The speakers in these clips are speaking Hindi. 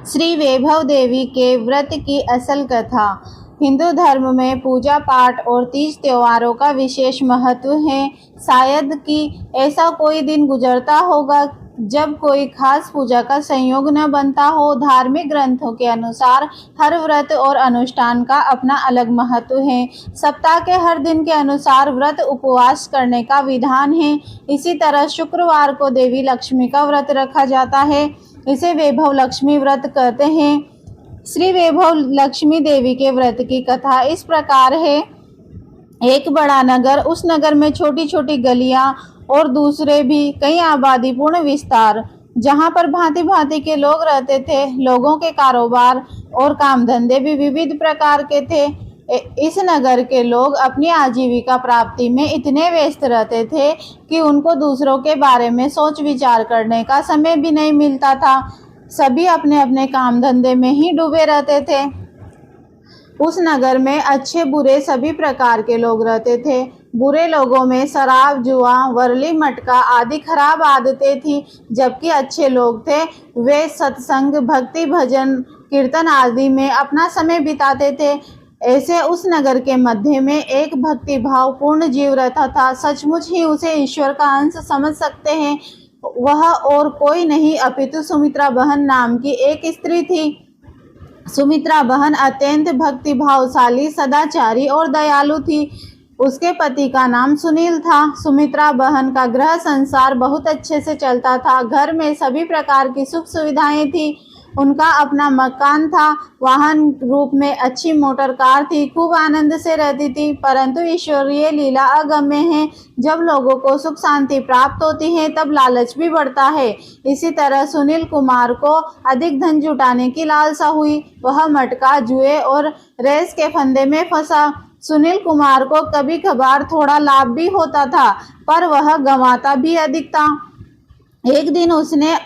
श्री वैभव देवी के व्रत की असल कथा। हिंदू धर्म में पूजा पाठ और तीज त्योहारों का विशेष महत्व है। शायद कि ऐसा कोई दिन गुजरता होगा जब कोई खास पूजा का संयोग न बनता हो। धार्मिक ग्रंथों के अनुसार हर व्रत और अनुष्ठान का अपना अलग महत्व है। सप्ताह के हर दिन के अनुसार व्रत उपवास करने का विधान है। इसी तरह शुक्रवार को देवी लक्ष्मी का व्रत रखा जाता है। इसे वैभव लक्ष्मी व्रत कहते हैं। श्री वैभव लक्ष्मी देवी के व्रत की कथा इस प्रकार है। एक बड़ा नगर, उस नगर में छोटी छोटी गलियां और दूसरे भी कई आबादीपूर्ण विस्तार, जहां पर भांति भांति के लोग रहते थे। लोगों के कारोबार और काम धंधे भी विविध प्रकार के थे। इस नगर के लोग अपनी आजीविका प्राप्ति में इतने व्यस्त रहते थे कि उनको दूसरों के बारे में सोच विचार करने का समय भी नहीं मिलता था। सभी अपने अपने काम धंधे में ही डूबे रहते थे। उस नगर में अच्छे बुरे सभी प्रकार के लोग रहते थे। बुरे लोगों में शराब, जुआ, वरली, मटका आदि खराब आदतें थी, जबकि अच्छे लोग थे वे सत्संग, भक्ति, भजन, कीर्तन आदि में अपना समय बिताते थे। ऐसे उस नगर के मध्य में एक भक्ति भाव पूर्ण जीव रहता था। सचमुच ही उसे ईश्वर का अंश समझ सकते हैं। वह और कोई नहीं अपितु सुमित्रा बहन नाम की एक स्त्री थी। सुमित्रा बहन अत्यंत भक्ति भावशाली, सदाचारी और दयालु थी। उसके पति का नाम सुनील था। सुमित्रा बहन का गृह संसार बहुत अच्छे से चलता था। घर में सभी प्रकार की सुख सुविधाएं थी। उनका अपना मकान था, वाहन रूप में अच्छी मोटर कार थी, खूब आनंद से रहती थी। परंतु ईश्वरीय लीला अगम्य है। जब लोगों को सुख शांति प्राप्त होती है तब लालच भी बढ़ता है। इसी तरह सुनील कुमार को अधिक धन जुटाने की लालसा हुई। वह मटका, जुए और रेस के फंदे में फंसा। सुनील कुमार को कभी कभार थोड़ा लाभ भी होता था, पर वह गंवाता भी अधिक था। एक दिन उसने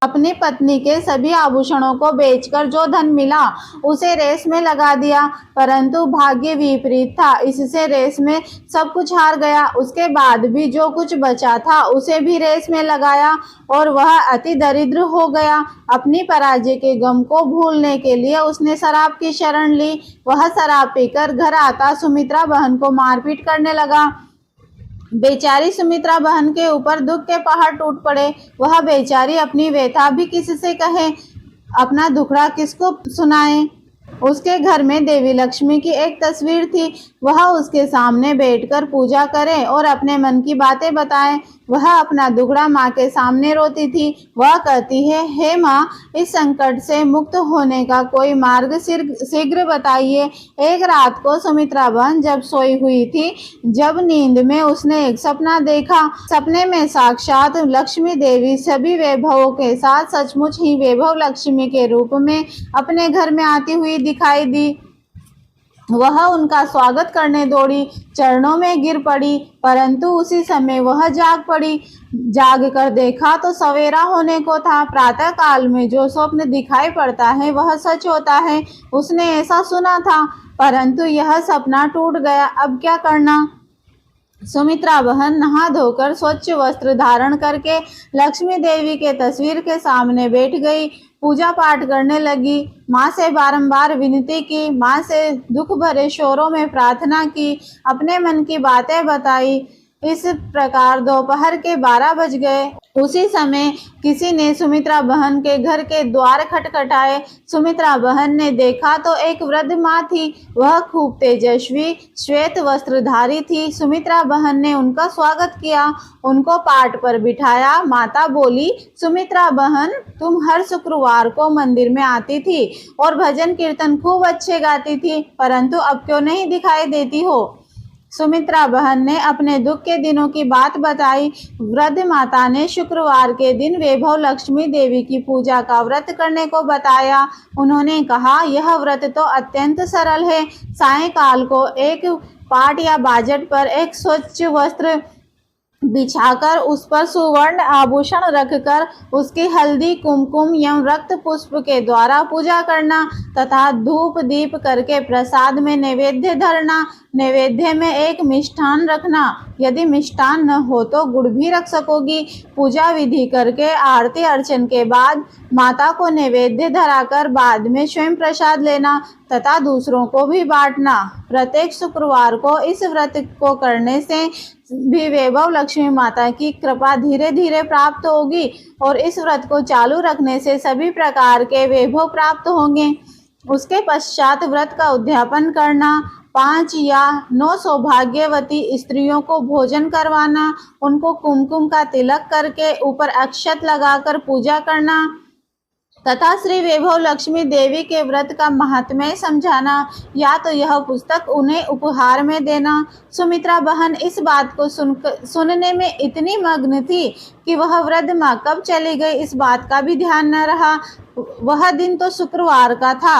अपनी पत्नी के सभी आभूषणों को बेचकर जो धन मिला उसे रेस में लगा दिया, परंतु भाग्य विपरीत था। इससे रेस में सब कुछ हार गया। उसके बाद भी जो कुछ बचा था उसे भी रेस में लगाया और वह अति दरिद्र हो गया। अपनी पराजय के गम को भूलने के लिए उसने शराब की शरण ली। वह शराब पीकर घर आता सुमित्रा बहन को मारपीट करने लगा। बेचारी सुमित्रा बहन के ऊपर दुख के पहाड़ टूट पड़े। वह बेचारी अपनी व्यथा भी किससे कहे, अपना दुखड़ा किसको सुनाए। उसके घर में देवी लक्ष्मी की एक तस्वीर थी। वह उसके सामने बैठकर पूजा करे और अपने मन की बातें बताए। वह अपना दुखड़ा माँ के सामने रोती थी। वह कहती है, हे माँ, इस संकट से मुक्त होने का कोई मार्ग शीघ्र बताइए। एक रात को सुमित्रा बहन जब सोई हुई थी, जब नींद में उसने एक सपना देखा। सपने में साक्षात लक्ष्मी देवी सभी वैभवों के साथ सचमुच ही वैभव लक्ष्मी के रूप में अपने घर में आती हुई दिखाई दी। वह उनका स्वागत करने दौड़ी, चरणों में गिर पड़ी, परंतु उसी समय वह जाग पड़ी। जाग कर देखा तो सवेरा होने को था। प्रातः काल में जो स्वप्न दिखाई पड़ता है वह सच होता है। उसने ऐसा सुना था, परंतु यह सपना टूट गया। अब क्या करना। सुमित्रा बहन नहा धोकर स्वच्छ वस्त्र धारण करके लक्ष्मी देवी के तस्वीर के सामने बैठ गई। पूजा पाठ करने लगी। माँ से बारंबार विनती की, माँ से दुख भरे शोरों में प्रार्थना की, अपने मन की बातें बताई। इस प्रकार दोपहर के 12 बज गए। उसी समय किसी ने सुमित्रा बहन के घर के द्वार खटखटाए। सुमित्रा बहन ने देखा तो एक वृद्ध माँ थी। वह खूब तेजस्वी श्वेत वस्त्रधारी थी। सुमित्रा बहन ने उनका स्वागत किया, उनको पाट पर बिठाया। माता बोली, सुमित्रा बहन, तुम हर शुक्रवार को मंदिर में आती थी और भजन कीर्तन खूब अच्छे गाती थी, परंतु अब क्यों नहीं दिखाई देती हो। सुमित्रा बहन ने अपने दुख के दिनों की बात बताई। वृद्ध माता ने शुक्रवार के दिन वैभव लक्ष्मी देवी की पूजा का व्रत करने को बताया। उन्होंने कहा, यह व्रत तो अत्यंत सरल है। सायंकाल को एक पाट या बाजट पर एक स्वच्छ वस्त्र बिछाकर उस पर सुवर्ण आभूषण रखकर उसकी हल्दी, कुमकुम एवं रक्त पुष्प के द्वारा पूजा करना तथा धूप दीप करके प्रसाद में नैवेद्य धरना। नैवेद्य में एक मिष्ठान रखना, यदि मिष्ठान न हो तो गुड़ भी रख सकोगी। पूजा विधि करके आरती अर्चन के बाद माता को नैवेद्य धराकर बाद में स्वयं प्रसाद लेना तथा दूसरों को भी बांटना। प्रत्येक शुक्रवार को इस व्रत को करने से भी वैभव लक्ष्मी माता की कृपा धीरे धीरे प्राप्त होगी और इस व्रत को चालू रखने से सभी प्रकार के वैभव प्राप्त होंगे। उसके पश्चात व्रत का उद्यापन करना, 5 या 9 सौभाग्यवती स्त्रियों को भोजन करवाना, उनको कुमकुम का तिलक करके ऊपर अक्षत लगाकर पूजा करना तथा श्री वैभव लक्ष्मी देवी के व्रत का महात्म्य समझाना या तो यह पुस्तक उन्हें उपहार में देना। सुमित्रा बहन इस बात को सुनने में इतनी मग्न थी कि वह वृद्ध माँ कब चली गई इस बात का भी ध्यान न रहा। वह दिन तो शुक्रवार का था,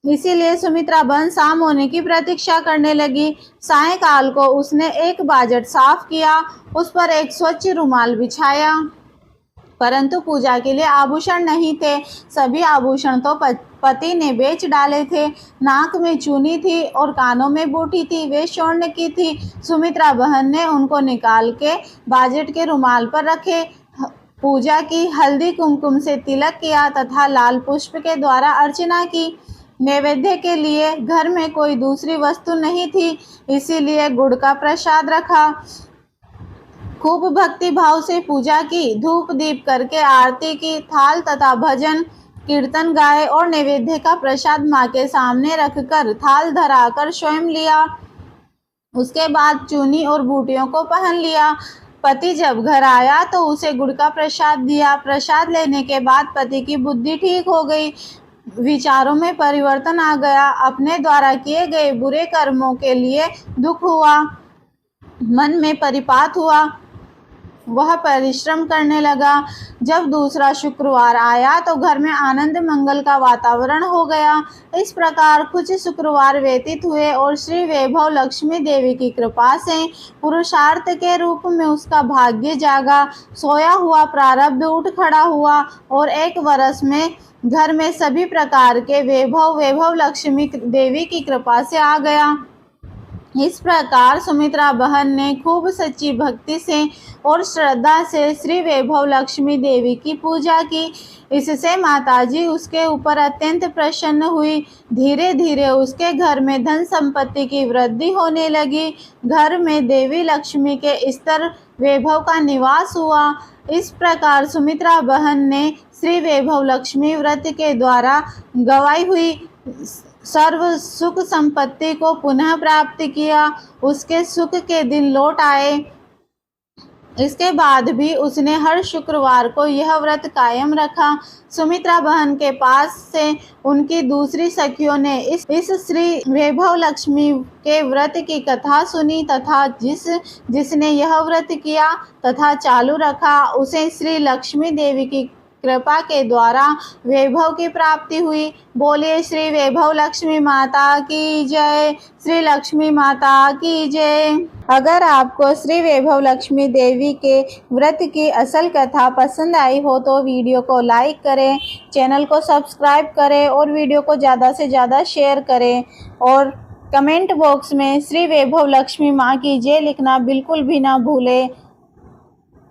इसीलिए सुमित्रा बहन शाम होने की प्रतीक्षा करने लगी। सायंकाल को उसने एक बाजट साफ किया, उस पर एक स्वच्छ रुमाल बिछाया, परंतु पूजा के लिए आभूषण नहीं थे। सभी आभूषण तो पति ने बेच डाले थे। नाक में चूनी थी और कानों में बूटी थी, वे स्वर्ण की थी। सुमित्रा बहन ने उनको निकाल के बाजट के रुमाल पर रखे, पूजा की, हल्दी कुमकुम से तिलक किया तथा लाल पुष्प के द्वारा अर्चना की। नैवेद्य के लिए घर में कोई दूसरी वस्तु नहीं थी, इसीलिए गुड़ का प्रसाद रखा। खूब भक्ति भाव से पूजा की, धूप दीप करके आरती की, थाल तथा भजन कीर्तन गाए और नैवेद्य का प्रसाद माँ के सामने रखकर थाल धराकर स्वयं लिया। उसके बाद चूनी और बूटियों को पहन लिया। पति जब घर आया तो उसे गुड़ का प्रसाद दिया। प्रसाद लेने के बाद पति की बुद्धि ठीक हो गई, विचारों में परिवर्तन आ गया। अपने द्वारा किए गए बुरे कर्मों के लिए दुख हुआ, मन में परिपात हुआ, वह परिश्रम करने लगा। जब दूसरा शुक्रवार आया तो घर में आनंद मंगल का वातावरण हो गया। इस प्रकार कुछ शुक्रवार व्यतीत हुए और श्री वैभव लक्ष्मी देवी की कृपा से पुरुषार्थ के रूप में उसका भाग्य जागा। सोया हुआ प्रारब्ध उठ खड़ा हुआ और 1 वर्ष में घर में सभी प्रकार के वैभव लक्ष्मी देवी की कृपा से आ गया। इस प्रकार सुमित्रा बहन ने खूब सच्ची भक्ति से और श्रद्धा से श्री वैभव लक्ष्मी देवी की पूजा की। इससे माताजी उसके ऊपर अत्यंत प्रसन्न हुई। धीरे धीरे उसके घर में धन संपत्ति की वृद्धि होने लगी। घर में देवी लक्ष्मी के स्तर वैभव का निवास हुआ। इस प्रकार सुमित्रा बहन ने श्री वैभव लक्ष्मी व्रत के द्वारा गवाई हुई सर्व सुख संपत्ति को पुनः प्राप्त किया। उसके सुख के दिन लौट आए। इसके बाद भी उसने हर शुक्रवार को यह व्रत कायम रखा। सुमित्रा बहन के पास से उनकी दूसरी सखियों ने इस श्री वैभव लक्ष्मी के व्रत की कथा सुनी तथा जिसने यह व्रत किया तथा चालू रखा उसे श्री लक्ष्मी देवी की कृपा के द्वारा वैभव की प्राप्ति हुई। बोलिए श्री वैभव लक्ष्मी माता की जय, श्री लक्ष्मी माता की जय। अगर आपको श्री वैभव लक्ष्मी देवी के व्रत की असल कथा पसंद आई हो तो वीडियो को लाइक करें, चैनल को सब्सक्राइब करें और वीडियो को ज़्यादा से ज़्यादा शेयर करें और कमेंट बॉक्स में श्री वैभव लक्ष्मी माँ की जय लिखना बिल्कुल भी ना भूलें।